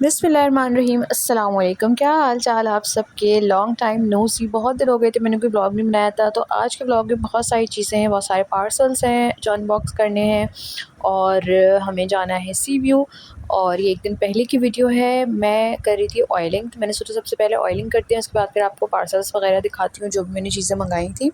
बिस्मिल्लाहिर्रहमानिर्रहीम अस्सलाम वालेकुम। क्या हाल चाल आप सबके। लॉन्ग टाइम नो सी, बहुत दिन हो गए थे मैंने कोई ब्लॉग नहीं बनाया था। तो आज के ब्लॉग में बहुत सारी चीज़ें हैं, बहुत सारे पार्सल्स हैं जो अनबॉक्स करने हैं और हमें जाना है सी व्यू। और ये एक दिन पहले की वीडियो है, मैं कर रही थी ऑयलिंग। तो मैंने सोचा सबसे पहले ऑयलिंग करते हैं, उसके बाद फिर आपको पार्सल्स वगैरह दिखाती हूँ जो भी मैंने चीज़ें मंगाई थी।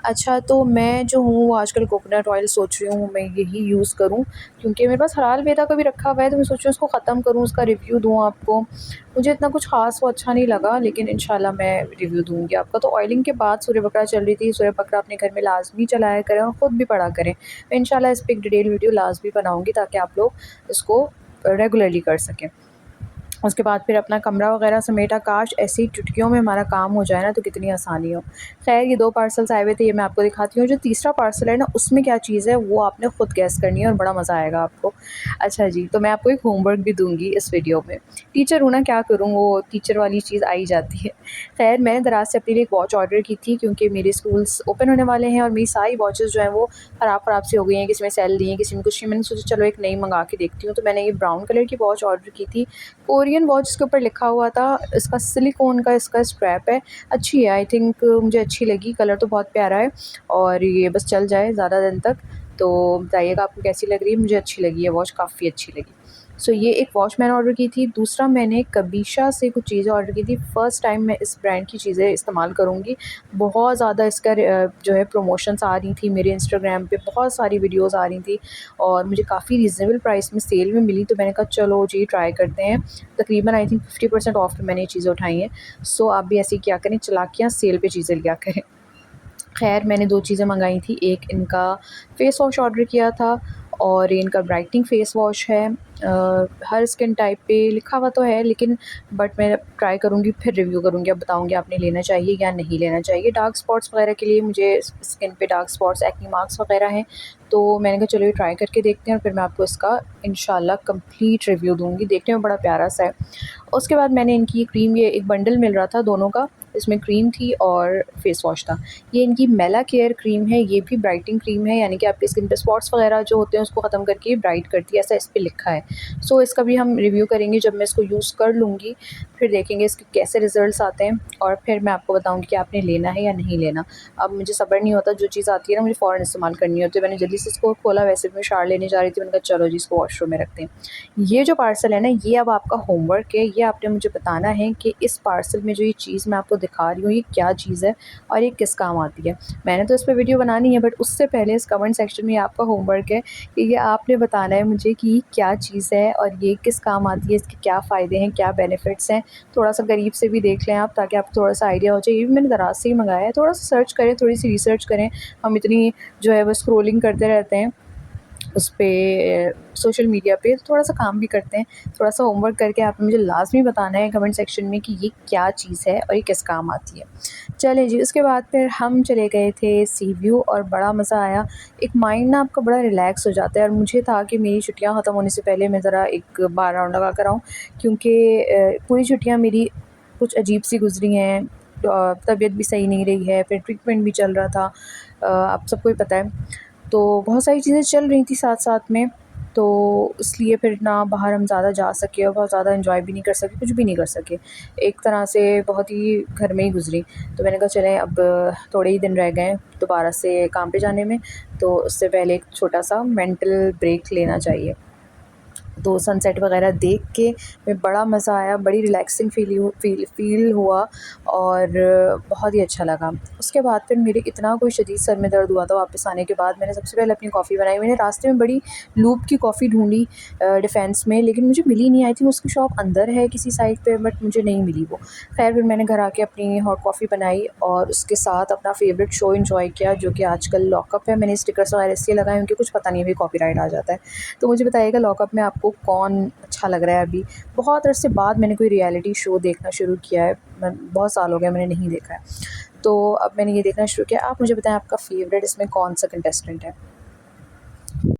अच्छा, तो मैं जो हूँ वो आजकल कोकोनट ऑयल सोच रही हूँ मैं यही यूज़ करूँ, क्योंकि मेरे पास हलाल बेदा का भी रखा हुआ है। तो मैं सोच रही हूँ उसको ख़त्म करूँ, उसका रिव्यू दूँ आपको। मुझे इतना कुछ ख़ास वो अच्छा नहीं लगा, लेकिन इंशाल्लाह मैं रिव्यू दूँगी आपका। तो ऑयलिंग के बाद सूर्य बकरा चल रही थी। सूर्य बकरा अपने घर में लाज़मी चलाया करें और ख़ुद भी पढ़ा करें। मैं इंशाल्लाह इस पे एक डिटेल वीडियो लाज़मी बनाऊँगी ताकि आप लोग इसको रेगुलरली कर सकें। उसके बाद फिर अपना कमरा वगैरह समेटा। काश ऐसी चुटकियों में हमारा काम हो जाए ना, तो कितनी आसानी हो। ख़ैर, ये 2 पार्सल्स आए हुए थे, ये मैं आपको दिखाती हूँ। जो तीसरा पार्सल है ना, उसमें क्या चीज़ है वो आपने ख़ुद गेस करनी है और बड़ा मज़ा आएगा आपको। अच्छा जी, तो मैं आपको एक होमवर्क भी दूँगी इस वीडियो में। टीचर हूँ ना, क्या करूँ, वो टीचर वाली चीज़ आ ही जाती है। ख़ैर, मैंने दराज़ से अपने लिए एक वॉच ऑर्डर की थी, क्योंकि मेरे स्कूल्स ओपन होने वाले हैं और मेरी सारी वॉचेज़ जो हैं वो ख़राब-ख़राब सी हो गई हैं। किसी में सेल दी है, किसी में कुछ नहीं। मैंने सोचा चलो एक नई मँगा के देखती हूँ। तो मैंने ये ब्राउन कलर की वॉच ऑर्डर की थी। कोरियन वॉच इसके ऊपर लिखा हुआ था। इसका सिलिकॉन का इसका स्ट्रैप है। अच्छी है, आई थिंक मुझे अच्छी लगी। कलर तो बहुत प्यारा है और ये बस चल जाए ज़्यादा दिन तक। तो बताइएगा आपको कैसी लग रही है। मुझे अच्छी लगी है वॉच, काफ़ी अच्छी लगी। सो ये एक वॉच मैंने ऑर्डर की थी। दूसरा, मैंने कबीशा से कुछ चीज़ें ऑर्डर की थी। फ़र्स्ट टाइम मैं इस ब्रांड की चीज़ें इस्तेमाल करूँगी। बहुत ज़्यादा इसका जो है प्रमोशंस आ रही थी मेरे इंस्टाग्राम पे, बहुत सारी वीडियोज़ आ रही थी और मुझे काफ़ी रीज़नेबल प्राइस में सेल में मिली। तो मैंने कहा चलो जी ट्राई करते हैं। तकरीबन आई थिंक 50% ऑफ पे मैंने ये चीज़ें उठाई हैं। सो आप भी ऐसे ही किया करें, चालाकियाँ सेल पे चीज़ें लिया करें। ख़ैर, मैंने 2 चीज़ें मँगाई थी। एक इनका फ़ेस वॉश ऑर्डर किया था और ये इनका ब्राइटनिंग फ़ेस वॉश है। हर स्किन टाइप पे लिखा हुआ तो है, लेकिन बट मैं ट्राई करूँगी, फिर रिव्यू करूँगी। अब बताऊँगी आपने लेना चाहिए या नहीं लेना चाहिए। डार्क स्पॉट्स वग़ैरह के लिए, मुझे स्किन पे डार्क स्पॉट्स, एक्ने मार्क्स वग़ैरह हैं, तो मैंने कहा चलो ये ट्राई करके देखते हैं और फिर मैं आपको इसका इंशाल्लाह कंप्लीट रिव्यू दूँगी। देखने में बड़ा प्यारा-सा है। उसके बाद मैंने इनकी ये क्रीम, ये एक बंडल मिल रहा था दोनों का। इसमें क्रीम थी और फ़ेस वॉश था। ये इनकी मेला केयर क्रीम है। ये भी ब्राइटनिंग क्रीम है, यानी कि आपकी स्किन पे स्पॉट्स वगैरह जो होते हैं उसको ख़त्म करके ब्राइट करती है, ऐसा इस पे लिखा है। सो इसका भी हम रिव्यू करेंगे जब मैं इसको यूज़ कर लूँगी। फिर देखेंगे इसके कैसे रिज़ल्ट्स आते हैं और फिर मैं आपको बताऊँगी कि आपने लेना है या नहीं लेना। अब मुझे सब्र नहीं होता, जो चीज़ आती है ना मुझे फ़ौरन इस्तेमाल करनी होती है। मैंने जल्दी से इसको खोला, वैसे भी मैं शावर लेने जा रही थी। मैंने कहा चलो जी इसको वॉशरूम में रखते हैं। ये जो पार्सल है ना, ये अब आपका होमवर्क है। ये आपने मुझे बताना है कि इस पार्सल में जो ये चीज़ मैं आपको दिखा रही हूँ ये क्या चीज़ है और ये किस काम आती है। मैंने तो इस पे वीडियो बनानी है, बट उससे पहले इस कमेंट सेक्शन में आपका होमवर्क है कि ये आपने बताना है मुझे कि ये क्या चीज़ है और ये किस काम आती है, इसके क्या फ़ायदे हैं, क्या बेनिफिट्स हैं। थोड़ा-सा करीब से भी देख लें आप, ताकि आपको थोड़ा-सा आइडिया हो जाए। ये भी मैंने दराज़ से ही मँगाया है। थोड़ा-सा सर्च करें, थोड़ी-सी रिसर्च करें। हम इतनी जो है वो स्क्रॉलिंग करते रहते हैं उस पे, सोशल मीडिया पे, तो थोड़ा-सा काम भी करते हैं। थोड़ा-सा होमवर्क करके आपने मुझे लाज़मी बताना है कमेंट सेक्शन में कि ये क्या चीज़ है और ये किस काम आती है। चलें जी, उसके बाद फिर हम चले गए थे सी व्यू और बड़ा मज़ा आया। एक माइंड ना आपका बड़ा रिलैक्स हो जाता है और मुझे था कि मेरी छुट्टियाँ ख़त्म होने से पहले मैं ज़रा एक बार राउंड लगा कर आऊँ, क्योंकि पूरी छुट्टियाँ मेरी कुछ अजीब-सी गुज़री हैं। तबीयत भी सही नहीं रही है, फिर ट्रीटमेंट भी चल रहा था, आप सबको ही पता है। तो बहुत सारी चीज़ें चल रही थी साथ-साथ में, तो इसलिए फिर ना बाहर हम ज़्यादा जा सके और बहुत ज़्यादा एन्जॉय भी नहीं कर सके, कुछ भी नहीं कर सके। एक तरह से बहुत ही घर में ही गुज़री। तो मैंने कहा चलें, अब थोड़े ही दिन रह गए हैं दोबारा से काम पे जाने में, तो उससे पहले एक छोटा-सा मेंटल ब्रेक लेना चाहिए। तो सनसेट वग़ैरह देख के में बड़ा मज़ा आया, बड़ी रिलैक्सिंग फ़ील हुआ और बहुत ही अच्छा लगा। उसके बाद फिर मेरे इतना कोई शदीद सर में दर्द हुआ था वापस आने के बाद। मैंने सबसे पहले अपनी कॉफ़ी बनाई। मैंने रास्ते में बड़ी लूप की कॉफ़ी ढूँढी डिफेंस में, लेकिन मुझे मिली नहीं। आई थिंक उसकी शॉप अंदर है किसी साइड पे, बट मुझे नहीं मिली वो। ख़ैर, फिर मैंने घर आके अपनी हॉट कॉफ़ी बनाई और उसके साथ अपना फ़ेवरेट शो एन्जॉय किया, जो कि आजकल लॉकअप है। मैंने स्टिकर्स वगैरह इसलिए लगाए हैं क्योंकि कुछ पता नहीं अभी कॉपीराइट आ जाता है। तो मुझे बताइएगा लॉकअप में आपको कौन अच्छा लग रहा है अभी? बहुत अरसे बाद मैंने कोई रियलिटी शो देखना शुरू किया है। मैं बहुत साल हो गए मैंने नहीं देखा है। तो अब मैंने ये देखना शुरू किया। आप मुझे बताएँ आपका फ़ेवरेट इसमें कौन-सा कंटेस्टेंट है?